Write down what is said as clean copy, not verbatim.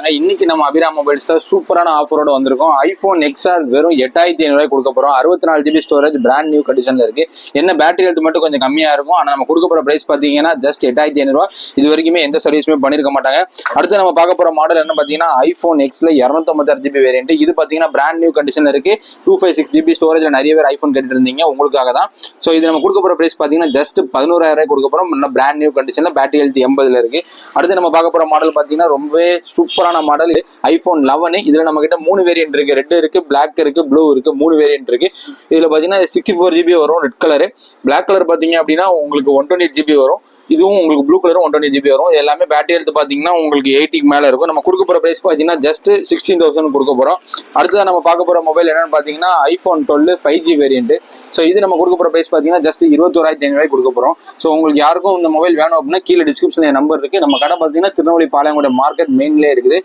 இன்னைக்கு நம்ம அபிராம் மொபைல்ஸ்ல சூப்பரான ஆஃபரோட வந்திருக்கோம். ஐபோன் எக்ஸ்ஆர் வெறும் 8500 கொடுக்க போறோம். 64 GB ஸ்டோரேஜ், பிராண்ட் நியூ கண்டிஷன்ல இருக்கு. என்ன பேட்டரி ஹெல்த் மட்டும் கொஞ்சம் கம்மியா இருக்கும். ஆனா நம்ம கொடுக்க போற பிரைஸ் பாத்தீங்கன்னா ஜஸ்ட் 8500. இது வரைக்குமே எந்த சர்வீஸுமே பண்ணிருக்க மாட்டாங்க. அடுத்து நம்ம பார்க்க போற மாடல் என்ன பாத்தீங்கன்னா ஐபோன் எக்ஸ்ல 256 GB வேரியன்ட். இது பாத்தீங்கன்னா பிராண்ட் நியூ கண்டிஷன்ல இருக்கு. 256 GB ஸ்டோரேஜ்ல நிறைய பேர் ஐபோன் கேட்டுட்டு இருந்தீங்க, உங்களுக்காக தான். ஸோ இது நம்ம கொடுக்க போற பிரைஸ் பாத்தீங்கன்னா ஜஸ்ட் 11000 கொடுக்க போறோம். பிராண்ட் நியூ கண்டிஷன்ல பேட்டரி ஹெல்த் 80ல இருக்கு. அடுத்து நம்ம பார்க்க போற மாடல் பாத்தீங்கன்னா ரொம்பவே சூப்பரான மாடல் ஐபோன் 11. இதுல நம்ம கிட்ட 3 வேரியன்ட் இருக்கு. ரெட் இருக்கு, பிளாக் இருக்கு, ப்ளூ இருக்கு. 3 வேரியன்ட் இருக்கு. இதுல பாத்தீங்கன்னா 64 GB வரும் ரெட் கலர். பிளாக் கலர் பாத்தீங்க அப்படின்னா உங்களுக்கு 128 GB வரும். இதுவும் உங்களுக்கு ப்ளூ கலரும் 120 GB வரும். எல்லாமே பேட்டரி ஹெல்த் பாத்தீங்கன்னா உங்களுக்கு 80க்கு மேல இருக்கும். நம்ம கொடுக்க போற பிரைஸ் பாத்தீங்கன்னா ஜஸ்ட் 16,000 கொடுக்க போறோம். அடுத்ததான் நம்ம பார்க்க போற மொபைல் என்னன்னு பாத்தீங்கன்னா ஐபோன் 12 5G வேரியன்ட். ஸோ இது நம்ம கொடுக்க போற பிரைஸ் பாத்தீங்கன்னா ஜஸ்ட் 21,500 கொடுக்க போறோம். ஸோ உங்களுக்கு யாருக்கும் இந்த மொபைல் வேணும் அப்படின்னா கீழே டிஸ்கிரிப்ஷன்ல நம்பர் இருக்கு. நம்ம கடை பாத்தீங்கன்னா திருநெல்வேலி பாளையங்கோட்டை மார்க்கெட் மெயின்லேயே இருக்குது.